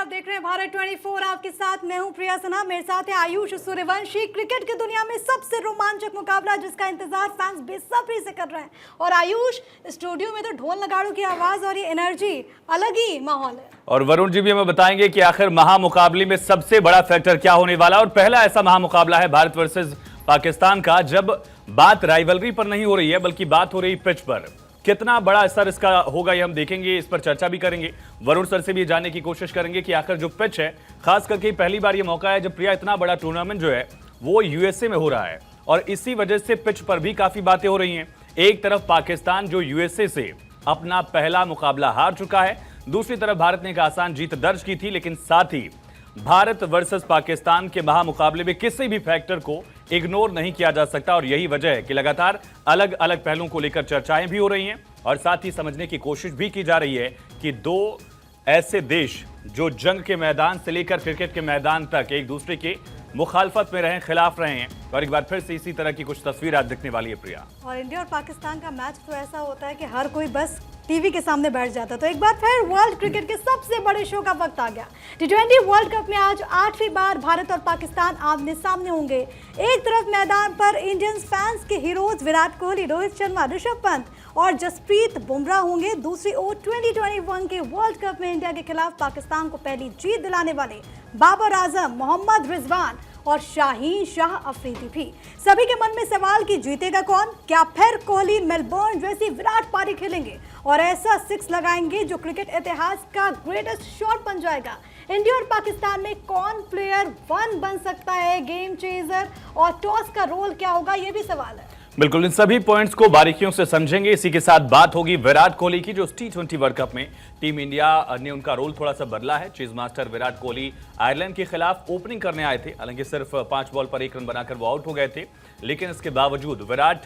आप देख रहे हैं भारत 24। आपके साथ मैं हूं प्रिया सिन्हा, मेरे साथ है आयुष सूर्यवंशी। क्रिकेट की दुनिया में सबसे रोमांचक मुकाबला जिसका इंतजार फैंस बेसब्री से कर रहे हैं। और आयुष, स्टूडियो में तो ढोल नगाड़ों की आवाज और ये एनर्जी, अलग ही माहौल है। और वरुण जी भी हमें बताएंगे कि आखिर महामुकाबले में सबसे बड़ा फैक्टर क्या होने वाला, और पहला ऐसा महामुकाबला है भारत वर्सेस पाकिस्तान का जब बात राइवलरी पर नहीं हो रही है बल्कि बात हो रही पिच पर। कितना बड़ा असर इसका होगा ये हम देखेंगे, इस पर चर्चा भी करेंगे। वरुण सर से भी जानने की कोशिश करेंगे कि आखिर जो पिच है, खास करके पहली बार ये मौका है जब प्रिया इतना बड़ा टूर्नामेंट जो है वो यूएसए में हो रहा है, और इसी वजह से पिच पर भी काफी बातें हो रही हैं। एक तरफ पाकिस्तान जो यूएसए से अपना पहला मुकाबला हार चुका है, दूसरी तरफ भारत ने एक आसान जीत दर्ज की थी, लेकिन साथ ही भारत वर्सेस पाकिस्तान के महामुकाबले में किसी भी फैक्टर को इग्नोर नहीं किया जा सकता। और यही वजह है कि लगातार अलग अलग पहलुओं को लेकर चर्चाएं भी हो रही हैं, और साथ ही समझने की कोशिश भी की जा रही है कि दो ऐसे देश जो जंग के मैदान से लेकर क्रिकेट के मैदान तक एक दूसरे के मुखालफत में रहे, खिलाफ रहे हैं, और एक बार फिर से इसी तरह की कुछ तस्वीर आज दिखने वाली है प्रिया। और इंडिया और पाकिस्तान का मैच तो ऐसा होता है कि हर कोई बस टीवी के सामने बैठ जाता है। तो एक बार फिर वर्ल्ड क्रिकेट के सबसे बड़े शो का वक्त आ गया। टी20 वर्ल्ड कप में आज 8वीं बार भारत और पाकिस्तान आमने सामने होंगे। एक तरफ मैदान पर इंडियन फैंस के हीरोज विराट कोहली, रोहित शर्मा, ऋषभ पंत और जसप्रीत बुमराह होंगे। दूसरी ओर 2021 के वर्ल्ड कप में इंडिया के खिलाफ पाकिस्तान को पहली जीत दिलाने वाले बाबर आजम, मोहम्मद रिजवान और शाहीन शाह अफरीदी भी। सभी के मन में सवाल कि जीतेगा कौन? क्या फिर कोहली मेलबर्न जैसी विराट पारी खेलेंगे और ऐसा सिक्स लगाएंगे जो क्रिकेट इतिहास का ग्रेटेस्ट शॉट बन जाएगा? इंडिया और पाकिस्तान में कौन प्लेयर 1 बन सकता है, गेम चेजर, और टॉस का रोल क्या होगा, ये भी सवाल है। बिल्कुल, इन सभी पॉइंट्स को बारीकियों से समझेंगे। इसी के साथ बात होगी विराट कोहली की, जो T20 वर्ल्ड कप में टीम इंडिया ने उनका रोल थोड़ा सा बदला है। चीज मास्टर विराट कोहली आयरलैंड के खिलाफ ओपनिंग करने आए थे, हालांकि सिर्फ 5 बॉल पर 1 रन बनाकर वो आउट हो गए थे, लेकिन इसके बावजूद विराट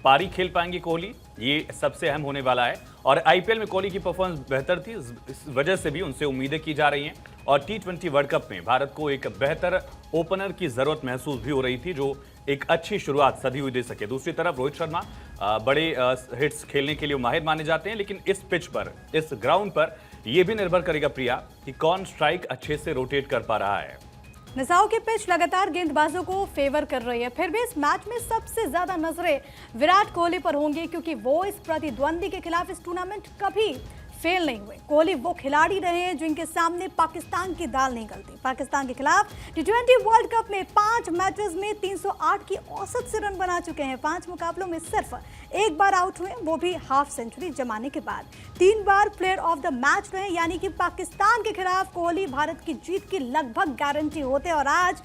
पारी खेल पाएंगे कोहली, ये सबसे अहम होने वाला है। और आईपीएल में कोहली की परफॉर्मेंस बेहतर थी, इस वजह से भी उनसे उम्मीदें की जा रही हैं। और T20 वर्ल्ड कप में भारत को एक बेहतर ओपनर की जरूरत महसूस भी हो रही थी, जो एक अच्छी शुरुआत सदी हुई दे सके। दूसरी तरफ रोहित शर्मा बड़े हिट्स खेलने के लिए माहिर माने जाते हैं, लेकिन इस पिच पर, इस ग्राउंड पर यह भी निर्भर करेगा प्रिया कि कौन स्ट्राइक अच्छे से रोटेट कर पा रहा है। नसाओ की पिच लगातार गेंदबाजों को फेवर कर रही है। फिर भी इस मैच में सबसे ज्यादा नजरें विराट कोहली पर होंगी, क्योंकि वो इस प्रतिद्वंदी के खिलाफ इस टूर्नामेंट कभी फेल नहीं हुए। कोहली वो खिलाड़ी रहे हैं जिनके सामने पाकिस्तान की दाल नहीं गलती। पाकिस्तान के खिलाफ T20 वर्ल्ड कप में 5 मैचेस में 308 की औसत से रन बना चुके हैं। 5 मुकाबलों में सिर्फ 1 बार आउट हुए, वो भी हाफ सेंचुरी जमाने के बाद। 3 बार प्लेयर ऑफ द मैच रहे, यानी कि पाकिस्तान के खिलाफ कोहली भारत की जीत की लगभग गारंटी होते। और आज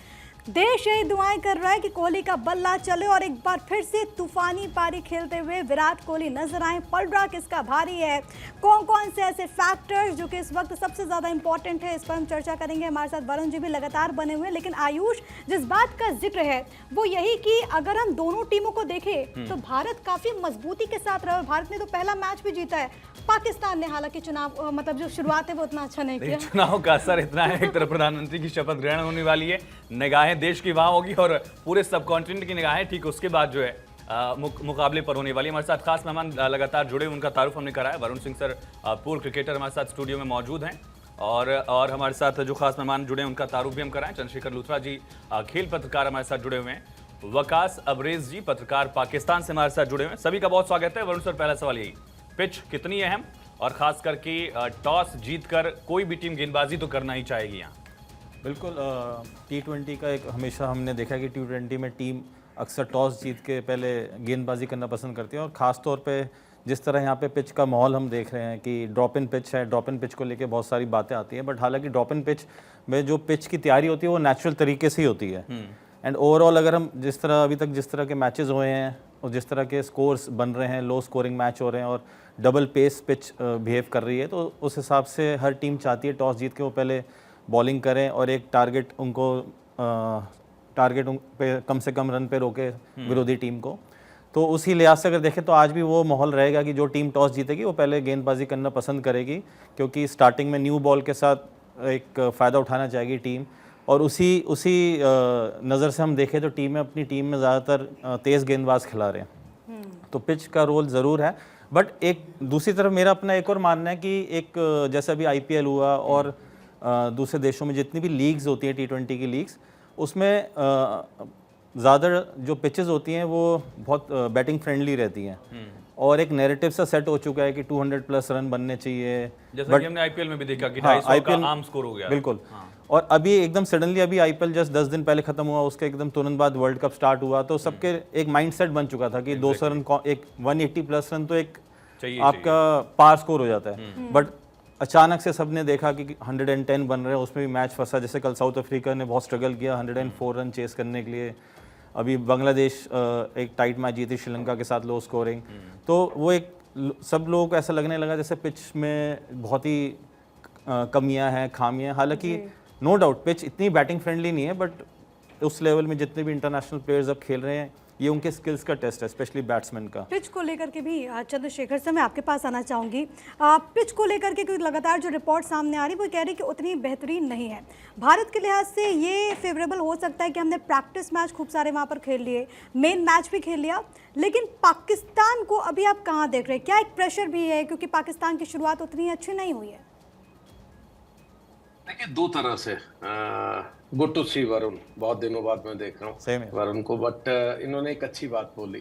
देश यही दुआएं कर रहा है कि कोहली का बल्ला चले और एक बार फिर से तूफानी पारी खेलते हुए विराट कोहली नजर आए। पलड़ा किसका भारी है, कौन कौन से ऐसे फैक्टर्स जो कि इस वक्त सबसे ज्यादा इंपॉर्टेंट है, इस पर हम चर्चा करेंगे। हमारे साथ वरुण जी भी लगातार बने हुए। लेकिन आयुष, जिस बात का जिक्र है वो यही कि अगर हम दोनों टीमों को देखें तो भारत काफी मजबूती के साथ रहा। भारत ने तो पहला मैच भी जीता है। पाकिस्तान ने हालांकि चुनाव जो शुरुआत है वो उतना अच्छा नहीं किया। चुनाव का असर इतना है, एक तरफ प्रधानमंत्री की शपथ ग्रहण होने वाली है, निगाहें देश की वहां होगी और पूरे सब कॉन्टिनेंट की निगाहें ठीक उसके बाद जो है मुकाबले पर होने वाली है। हमारे साथ खास मेहमान लगातार जुड़े, उनका तारुफ हमने कराया। वरुण सिंह सर पूर्व क्रिकेटर हमारे साथ स्टूडियो में मौजूद हैं, और हमारे साथ जो खास मेहमान जुड़े हैं उनका तारुफ भी हम कराएं। चंद्रशेखर लूथरा जी खेल पत्रकार हमारे साथ जुड़े हुए हैं। वकास अबरेज जी पत्रकार पाकिस्तान से हमारे साथ जुड़े हुए हैं। सभी का बहुत स्वागत है। वरुण सर, पहला सवाल यही, पिच कितनी अहम, और खास करके टॉस जीतकर कोई भी टीम गेंदबाजी तो करना ही चाहेगी यहाँ? बिल्कुल, T20 का एक हमेशा हमने देखा है कि T20 में टीम अक्सर टॉस जीत के पहले गेंदबाजी करना पसंद करती है। और ख़ास तौर पे जिस तरह यहाँ पे पिच का माहौल हम देख रहे हैं कि ड्रॉप इन पिच है, ड्रॉप इन पिच को लेके बहुत सारी बातें आती हैं, बट हालांकि ड्रॉप इन पिच में जो पिच की तैयारी होती है वो नेचुरल तरीके से ही होती है। एंड ओवरऑल अगर हम जिस तरह अभी तक जिस तरह के मैचेस हुए हैं और जिस तरह के स्कोर्स बन रहे हैं, लो स्कोरिंग मैच हो रहे हैं और डबल पेस पिच बिहेव कर रही है, तो उस हिसाब से हर टीम चाहती है टॉस जीत के वो पहले बॉलिंग करें और एक टारगेट पे कम से कम रन पे रोके विरोधी टीम को। तो उसी लिहाज से अगर देखें तो आज भी वो माहौल रहेगा कि जो टीम टॉस जीतेगी वो पहले गेंदबाजी करना पसंद करेगी, क्योंकि स्टार्टिंग में न्यू बॉल के साथ एक फ़ायदा उठाना चाहेगी टीम। और उसी नज़र से हम देखें तो अपनी टीम में ज़्यादातर तेज़ गेंदबाज खिला रहे हैं, तो पिच का रोल ज़रूर है। बट एक दूसरी तरफ मेरा अपना एक और मानना है कि एक जैसा भी आईपीएल हुआ और दूसरे देशों में जितनी भी लीग्स होती हैं T20 की लीग्स, उसमें ज़्यादा जो पिचेस होती हैं वो बहुत बैटिंग फ्रेंडली रहती हैं और एक नैरेटिव सा सेट हो चुका है कि 200 प्लस रन बनने चाहिए। जैसा कि हमने आईपीएल में भी देखा कि हाँ, 250 का आम स्कोर हो गया। बिल्कुल। और अभी एकदम सडनली अभी आईपीएल जस्ट 10 दिन पहले खत्म हुआ, उसके एकदम तुरंत बाद वर्ल्ड कप स्टार्ट हुआ, तो सबके एक माइंडसेट बन चुका था कि 200 रन, एक 180 प्लस रन तो एक आपका पार स्कोर हो जाता है। बट अचानक से सबने देखा कि 110 बन रहे हैं, उसमें भी मैच फंसा। जैसे कल साउथ अफ्रीका ने बहुत स्ट्रगल किया 104 रन चेस करने के लिए। अभी बांग्लादेश एक टाइट मैच जीती श्रीलंका के साथ लो स्कोरिंग। तो वो एक सब लोगों को ऐसा लगने लगा जैसे पिच में बहुत ही कमियां हैं, खामियां। हालांकि नो डाउट पिच इतनी बैटिंग फ्रेंडली नहीं है, बट उस लेवल में जितने भी इंटरनेशनल प्लेयर्स अब खेल रहे हैं, ये उनके स्किल्स का टेस्ट है, स्पेशली बैट्समैन का। पिच को लेकर के भी चंद्रशेखर से मैं आपके पास आना चाहूँगी। पिच को लेकर के क्योंकि लगातार जो रिपोर्ट सामने आ रही वो कह रही कि उतनी बेहतरीन नहीं है। भारत के लिहाज से ये फेवरेबल हो सकता है कि हमने प्रैक्टिस मैच खूब सारे वहाँ पर खेल लिए, मेन मैच भी खेल लिया, लेकिन पाकिस्तान को अभी आप कहाँ देख रहे हैं? क्या एक प्रेशर भी है क्योंकि पाकिस्तान की शुरुआत उतनी अच्छी नहीं हुई है? देखिए, दो तरह से गुड टू सी वरुण, बहुत दिनों बाद मैं देख रहा हूँ वरुण को। बट इन्होंने एक अच्छी बात बोली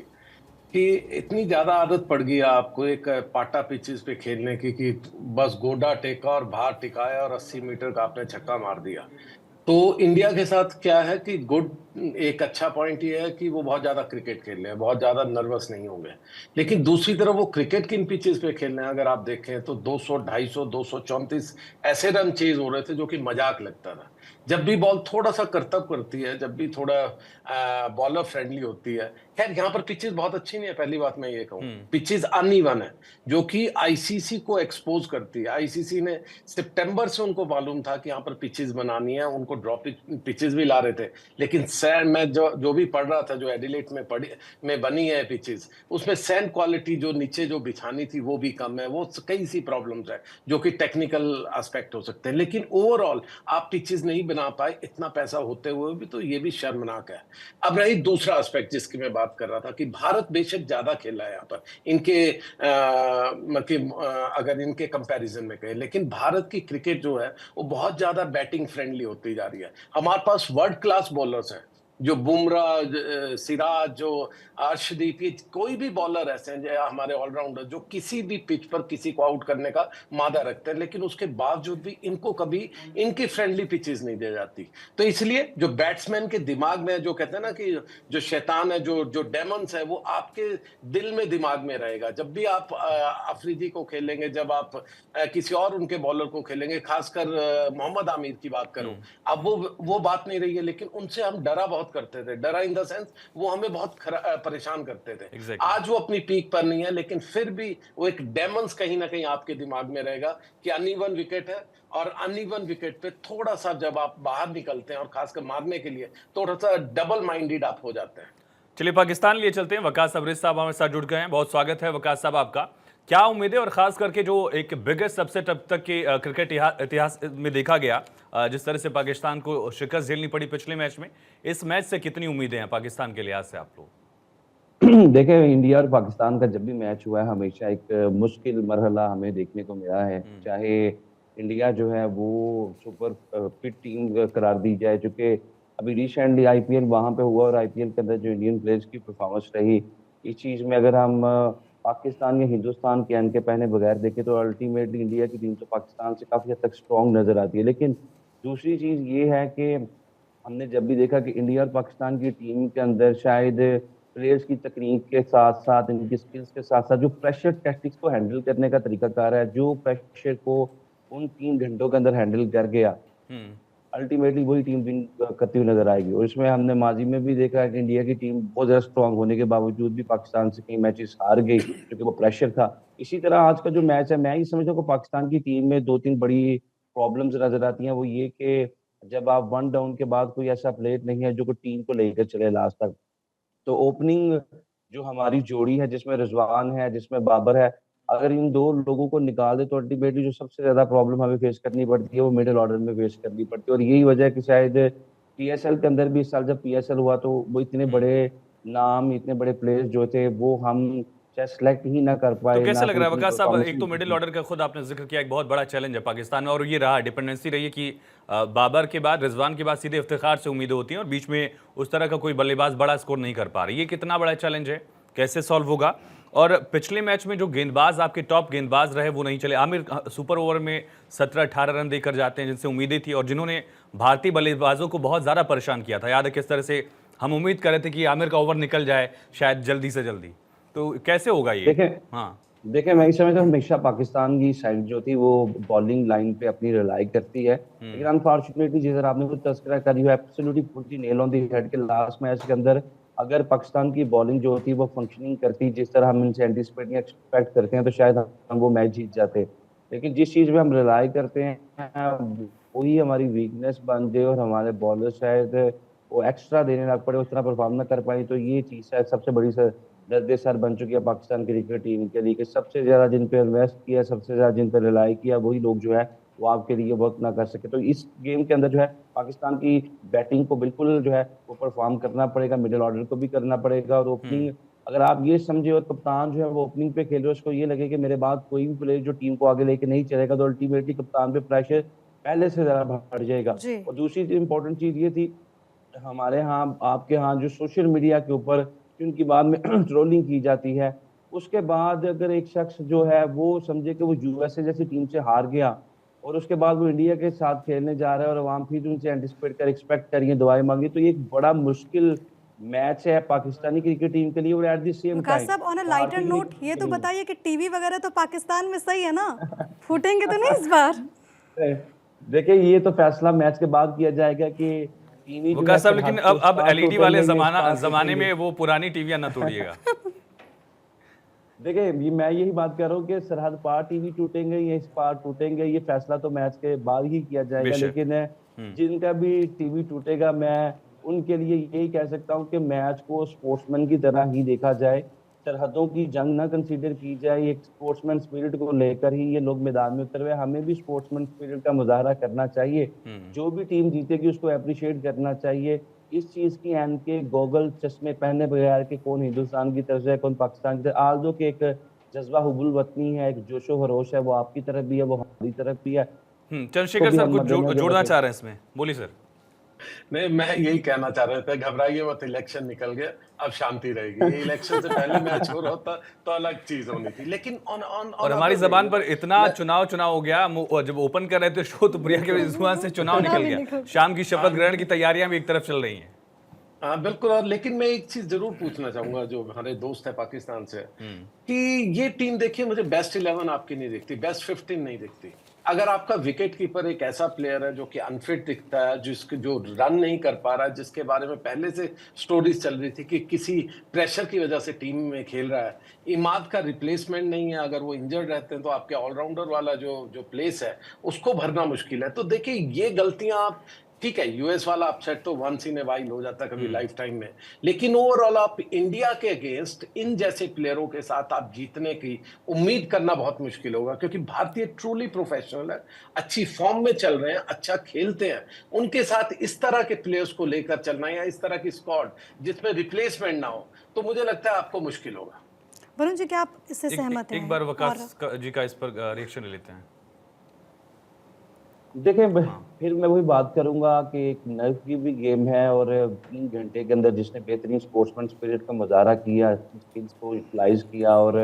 कि इतनी ज्यादा आदत पड़ गई है आपको एक पाटा पिचेस पे खेलने की कि बस गोडा टेका और बाहर टिकाया और 80 मीटर का आपने छक्का मार दिया। तो इंडिया के साथ क्या है कि गुड एक अच्छा पॉइंट ये है कि वो बहुत ज्यादा क्रिकेट खेल रहे हैं, बहुत ज्यादा नर्वस नहीं होंगे। लेकिन दूसरी तरफ वो क्रिकेट किन पिचेस पे खेल रहे हैं अगर आप देखें तो 200, 250, 234 ऐसे रन चेज हो रहे थे जो कि मजाक लगता था। जब भी बॉल थोड़ा सा करतब करती है, जब भी थोड़ा बॉलर फ्रेंडली होती है। खैर यहाँ पर पिचेस बहुत अच्छी नहीं है, पहली बात मैं ये कहूँ, पिचेस अनइवन है, जो कि आईसीसी को एक्सपोज करती है। आईसीसी ने सितंबर से उनको मालूम था कि यहाँ पर पिचेस बनानी है, उनको ड्रॉप पिचेस भी ला रहे थे। लेकिन सैंड, मैं जो भी पढ़ रहा था, जो एडिलेट में बनी है पिचेस, उसमें सैंड क्वालिटी जो नीचे जो बिछानी थी वो भी कम है। वो कई सी प्रॉब्लम्स है जो कि टेक्निकल एस्पेक्ट हो सकते हैं। लेकिन ओवरऑल आप पिचेस नहीं बना पाए इतना पैसा होते हुए भी, तो ये भी शर्मनाक है। अब रही दूसरा एस्पेक्ट जिसकी मैं बात कर रहा था कि भारत बेशक ज्यादा खेला है यहाँ पर इनके अगर इनके कंपैरिजन में कहें, लेकिन भारत की क्रिकेट जो है वो बहुत ज्यादा बैटिंग फ्रेंडली होती जा रही है। हमारे पास वर्ल्ड क्लास बॉलर्स हैं, जो बुमराह, सिराज, जो अर्शदीप, कोई भी बॉलर ऐसे हैं हमारे ऑलराउंडर जो किसी भी पिच पर किसी को आउट करने का मादा रखते हैं। लेकिन उसके बावजूद भी इनको कभी इनकी फ्रेंडली पिचेस नहीं दी जाती। तो इसलिए जो बैट्समैन के दिमाग में, जो कहते हैं ना कि जो शैतान है, जो डेमंस है, वो आपके दिल में दिमाग में रहेगा। जब भी आप अफरीदी को खेलेंगे, जब आप किसी और उनके बॉलर को खेलेंगे, खासकर मोहम्मद आमिर की बात करूं, अब वो बात नहीं रही है। लेकिन उनसे हम डरा बहुत करते थे, डरा इन द सेंस वो हमें बहुत परेशान करते थे। Exactly. आज वो अपनी पीक पर नहीं है, लेकिन फिर भी वो एक डेमंस कहीं ना कहीं आपके दिमाग में रहेगा कि अनइवन विकेट है, और अनइवन विकेट पे थोड़ा सा जब आप बाहर निकलते हैं और खासकर मारने के लिए थोड़ा सा डबल माइंडेड आप हो जाते हैं। चलिए पाकिस्तान लिए चलते हैं। वकास सबरेज साहब हमारे साथ जुड़ गए हैं, बहुत स्वागत है वकास साहब आपका। क्या उम्मीदें, और खास करके जो एक बिगेस्ट अपसेट अब तक के क्रिकेट इतिहास में देखा गया, जिस तरह से पाकिस्तान को शिकस्त झेलनी पड़ी पिछले मैच में, इस मैच से कितनी उम्मीदें हैं पाकिस्तान के लिहाज से आप लोग? देखें, इंडिया और पाकिस्तान का जब भी मैच हुआ है हमेशा एक मुश्किल मरहला हमें देखने को मिला है। चाहे इंडिया जो है वो सुपर फिट टीम करार दी जाए, चूंकि अभी रिसेंटली आईपीएल वहां पे हुआ और आईपीएल के अंदर जो इंडियन प्लेयर्स की परफॉर्मेंस रही, इस चीज में अगर हम पाकिस्तान या हिंदुस्तान के अन के पहने बगैर देखें तो अल्टीमेटली इंडिया की टीम तो पाकिस्तान से काफी हद तक स्ट्रॉन्ग नजर आती है। लेकिन दूसरी चीज ये है कि हमने जब भी देखा कि इंडिया और पाकिस्तान की टीम के अंदर शायद प्लेयर्स की तकनीक के साथ साथ, इनकी स्किल्स के साथ साथ जो प्रेशर टैक्टिक्स को हैंडल करने का तरीकाकार है, जो प्रेशर को उन 3 घंटों के अंदर हैंडल कर गया, अल्टीमेटली वही टीम विन करती हुई नजर आएगी। और इसमें हमने माजी में भी देखा है कि इंडिया की टीम बहुत ज्यादा स्ट्रॉन्ग होने के बावजूद भी पाकिस्तान से कई मैचेस हार गई क्योंकि वो प्रेशर था। इसी तरह आज का जो मैच है, मैं ये समझता हूँ कि पाकिस्तान की टीम में 2-3 बड़ी प्रॉब्लम्स नजर आती हैं। वो ये कि जब आप 1 डाउन के बाद कोई ऐसा प्लेयर नहीं है जो टीम को लेकर चले लास्ट तक, तो ओपनिंग जो हमारी जोड़ी है, जिसमें रिजवान है, जिसमें बाबर है, अगर इन 2 लोगों को निकाल दे तो अल्टीमेटली जो सबसे ज्यादा प्रॉब्लम हमें फेस करनी पड़ती है वो मिडिल ऑर्डर में फेस करनी पड़ती है। और यही वजह है कि शायद पीएसएल के अंदर भी इस साल जब पीएसएल हुआ तो वो इतने बड़े नाम, इतने बड़े प्लेयर्स जो थे वो हम चाहे सेलेक्ट ही ना कर पाए। तो कैसा ना लग रहा है कोई वकास साहब, परफॉर्मेंस एक तो मिडिल ऑर्डर का खुद आपने जिक्र किया, एक बहुत बड़ा चैलेंज है पाकिस्तान में, और ये रहा डिपेंडेंसी रही है कि बाबर के बाद, रिजवान के बाद सीधे इफ्तिखार से उम्मीदें होती हैं और बीच में उस तरह का कोई बल्लेबाज बड़ा स्कोर नहीं कर पा रही। ये कितना बड़ा चैलेंज है, कैसे सॉल्व होगा? और पिछले मैच में जो गेंदबाज आपके टॉप गेंदबाज रहे वो नहीं चले। आमिर सुपर ओवर में 17-18 रन देकर जाते हैं जिनसे उम्मीदें थी और जिन्होंने भारतीय बल्लेबाजों को बहुत ज़्यादा परेशान किया था। याद है किस तरह से हम उम्मीद कर रहे थे कि आमिर का ओवर निकल जाए शायद जल्दी से जल्दी। तो कैसे होगा ये? देखें मैं इस समय तो हमेशा पाकिस्तान की साइड जो थी वो बॉलिंग लाइन पे अपनी रिलाई करती है, लेकिन अनफॉर्चुनेटली जिस तरह आपने कुछ तस्करा करी है, absolutely put nail on the head के लास्ट मैच के अंदर अगर पाकिस्तान की बॉलिंग जो होती है वो फंक्शनिंग करती जिस तरह हम इनसे एंटिसिपेट या एक्सपेक्ट करते हैं तो शायद हम वो मैच जीत जाते। लेकिन जिस चीज पे हम रिलाई करते हैं वही हमारी वीकनेस बन जाए और हमारे बॉलर शायद वो एक्स्ट्रा देने लग पड़े, उस तरह परफॉर्म ना कर पाई, तो ये चीज शायद सबसे बड़ी दर्द सर बन चुकी है पाकिस्तान क्रिकेट टीम के लिए कि सबसे ज्यादा जिन पे इन्वेस्ट किया, सबसे ज्यादा जिन पे रिलाई किया, वही लोग जो है वो आपके लिए वर्क ना कर सके। तो इस गेम के अंदर जो है पाकिस्तान की बैटिंग को बिल्कुल जो है वो परफॉर्म करना पड़ेगा, मिडिल ऑर्डर को भी करना पड़ेगा, और ओपनिंग अगर आप ये समझे और कप्तान जो है वो ओपनिंग पे खेल रहे हो, उसको ये लगे कि मेरे बाद कोई भी प्लेयर जो टीम को आगे लेके नहीं चलेगा तो अल्टीमेटली कप्तान पे प्रेशर पहले से ज्यादा बढ़ जाएगा। और दूसरी इंपॉर्टेंट चीज ये थी हमारे यहाँ आपके यहाँ जो सोशल मीडिया के ऊपर उनकी बाद में ट्रोलिंग की जाती है, उसके बाद अगर एक शख्स जो है वो समझे कि वो यूएसए जैसी टीम से हार गया और उसके बाद वो इंडिया के साथ खेलने जा रहा है और आवाम फिर उनसे एंटिसिपेट कर एक्सपेक्ट करिए दुआएं मांगी, तो ये एक बड़ा मुश्किल मैच है पाकिस्तानी क्रिकेट टीम के लिए। और एट द सेम टाइम साहब ऑन अ लाइटर नोट ये तो बताइए कि टीवी वगैरह तो पाकिस्तान में सही है ना, फूटेंगे तो नहीं इस बार? देखिए ये तो फैसला मैच के बाद किया जाएगा कि वकास साहब, लेकिन अब एलईडी वाले जमाने में वो पुरानी टीवियां ना तोड़िएगा। देखिए मैं यही बात कर रहा हूँ कि सरहद पार टीवी टूटेंगे या इस पार टूटेंगे, ये फैसला तो मैच के बाद ही किया जाएगा, लेकिन जिनका भी टीवी टूटेगा मैं उनके लिए यही कह सकता हूँ कि मैच को स्पोर्ट्समैन की तरह ही देखा जाए, सरहदों की जंग ना कंसीडर की जाए, एक स्पोर्ट्समैन स्पिरिट को लेकर ही ये लोग मैदान में उतर हुए। हमें भी स्पोर्ट्समैन स्पिरिट का मुजाहरा करना चाहिए, जो भी टीम जीतेगी उसको अप्रिशिएट करना चाहिए। इस चीज की एंड के गोगल चश्मे पहने बगैर कि कौन हिंदुस्तान की तरफ है कौन पाकिस्तान की तरफ, आज जो कि एक जज्बा हुबुल वतनी है, एक जोशो खरोश है, वो आपकी तरफ भी है, वो हमारी तरफ भी है। चंद्रशेखर सर कुछ जोड़ना चाह रहे हैं इसमें, बोलिए सर। नहीं, मैं यही कहना चाह रहा था, घबराइए मत, इलेक्शन निकल गया, अब शांति रहेगी। ये इलेक्शन से पहले मैच हो रहा होता तो अलग चीज होनी थी, लेकिन और हमारी जबान पर इतना चुनाव हो गया, जब ओपन कर रहे थे शो तो प्रिया के जुबान से चुनाव निकल गया। शाम की शपथ ग्रहण की तैयारियां भी एक तरफ चल रही हैं। हाँ बिल्कुल। और लेकिन मैं एक चीज जरूर पूछना चाहूंगा जो हमारे दोस्त है पाकिस्तान से, कि ये टीम देखिए मुझे बेस्ट 11 आपकी नहीं दिखती, बेस्ट 15 नहीं दिखती। अगर आपका विकेट कीपर एक ऐसा प्लेयर है जो कि अनफिट दिखता है, जो रन नहीं कर पा रहा है, जिसके बारे में पहले से स्टोरीज चल रही थी कि किसी प्रेशर की वजह से टीम में खेल रहा है, इमाद का रिप्लेसमेंट नहीं है, अगर वो इंजर्ड रहते हैं तो आपके ऑलराउंडर वाला जो प्लेस है उसको भरना मुश्किल है। तो देखिए ये गलतियां आप, ठीक है यूएस वाला अपसेट तो वंस इन ए वाइल हो जाता है कभी लाइफ टाइम में, लेकिन ओवरऑल आप इंडिया के अगेंस्ट इन जैसे प्लेयरों के साथ आप जीतने की उम्मीद करना बहुत मुश्किल होगा, क्योंकि भारतीय ट्रूली प्रोफेशनल है, अच्छी फॉर्म में चल रहे हैं, अच्छा खेलते हैं। उनके साथ इस तरह के प्लेयर्स को लेकर चलना या इस तरह की स्क्वाड जिसमें रिप्लेसमेंट ना हो, तो मुझे लगता है आपको मुश्किल होगा। वरुण जी क्या आप इससे सहमत हैं? एक बार वकास जी का इस पर रिएक्शन ले लेते हैं। देखिए फिर मैं वही बात करूंगा कि एक नर्व की भी गेम है और 3 घंटे के अंदर जिसने बेहतरीन स्पोर्ट्समैन स्पिरिट का मुजाहरा किया, स्किल्स को यूटिलाइज किया और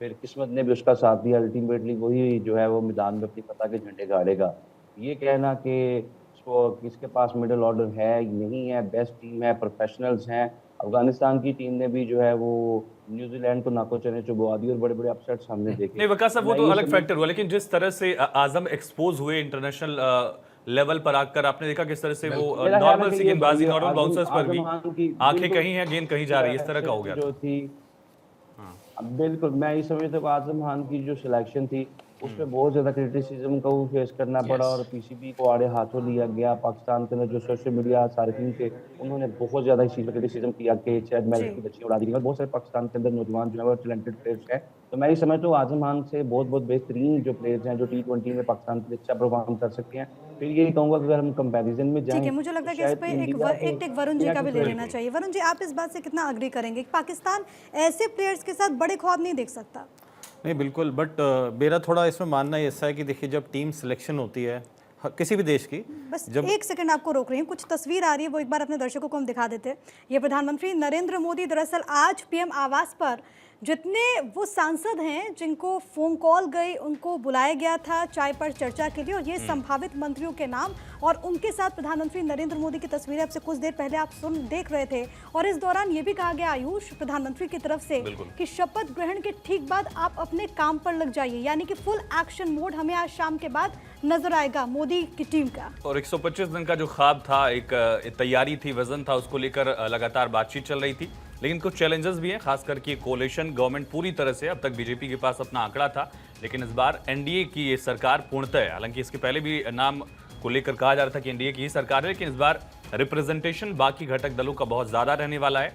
फिर किस्मत ने भी उसका साथ दिया, अल्टीमेटली वही जो है वो मैदान में अपनी फतह के झंडे गाड़ेगा। ये कहना कि किसके पास मिडिल ऑर्डर है नहीं है, बेस्ट टीम है, प्रोफेशनल्स हैं, अफगानिस्तान की टीम ने भी जो है वो न्यूजीलैंड को नाको चने चुबवा दी और बड़े बड़े अपसेट्स हमने देखे। नहीं वकास साहब वो तो अलग फैक्टर हुआ, लेकिन जिस तरह से आजम एक्सपोज हुए इंटरनेशनल लेवल पर आकर, आपने देखा किस तरह से वो नॉर्मल सी गेंदबाजी, नॉर्मल बाउंसर्स पर भी आंखें कहीं हैं गेंद कहीं जा रही है, इस तरह का हो गया जो थी। बिल्कुल मैं इस समय तक आजम खान की जो सिलेक्शन थी उसमें बहुत ज्यादा क्रिटिसिज्म को फेस करना पड़ा और पीसीबी को आड़े हाथों लिया गया। पाकिस्तान के अंदर जो सोशल मीडिया सार्फिन थे उन्होंने बहुत ज्यादा इस चीज में क्रिटिसिज्म किया कि शायद मैरिट की बच्ची उड़ा दी गई। और बहुत सारे पाकिस्तान के अंदर नौजवान जो है वो टैलेंटेड प्लेयर्स हैं। तो मैं ये समझता हूँ आजम खान से बहुत बहुत बेहतरीन जो प्लेयर्स हैं जो T20 में पाकिस्तान के लिए अच्छा परफॉर्म कर सकते हैं। फिर यही कहूंगा कि अगर हम कंपैरिजन में जाएं ठीक है, मुझे लगता है कि इस पे एक टेक वरुण जी का भी ले लेना चाहिए। वरुण जी, आप इस बात से कितना अग्री करेंगे कि पाकिस्तान ऐसे प्लेयर्स के साथ बड़े ख्वाब नहीं देख सकता? नहीं बिल्कुल, बट मेरा थोड़ा इसमें मानना ऐसा है कि देखिए जब टीम सिलेक्शन होती है किसी भी देश की, बस एक सेकंड आपको रोक रही हूँ, कुछ तस्वीर आ रही है वो एक बार अपने दर्शकों को हम दिखा देते हैं। ये प्रधानमंत्री नरेंद्र मोदी दरअसल आज पीएम आवास पर जितने वो सांसद हैं जिनको फोन कॉल गई उनको बुलाया गया था चाय पर चर्चा के लिए, और ये संभावित मंत्रियों के नाम और उनके साथ प्रधानमंत्री नरेंद्र मोदी की तस्वीरें आपसे कुछ देर पहले आप देख रहे थे। और इस दौरान ये भी कहा गया आयुष प्रधानमंत्री की तरफ से कि शपथ ग्रहण के ठीक बाद आप अपने काम पर लग जाइए, यानी कि फुल एक्शन मोड हमें आज शाम के बाद नजर आएगा मोदी की टीम का। और 125 दिन का जो ख्वाब था, एक तैयारी थी, वजन था, उसको लेकर लगातार बातचीत चल रही थी। लेकिन कुछ चैलेंजेस भी हैं, खास करके कोalition गवर्नमेंट पूरी तरह से, अब तक बीजेपी के पास अपना आंकड़ा था, लेकिन इस बार एनडीए की ये सरकार पूर्णतः है। हालांकि इसके पहले भी नाम को लेकर कहा जा रहा था कि एनडीए की ही सरकार है, लेकिन इस बार रिप्रेजेंटेशन बाकी घटक दलों का बहुत ज्यादा रहने वाला है।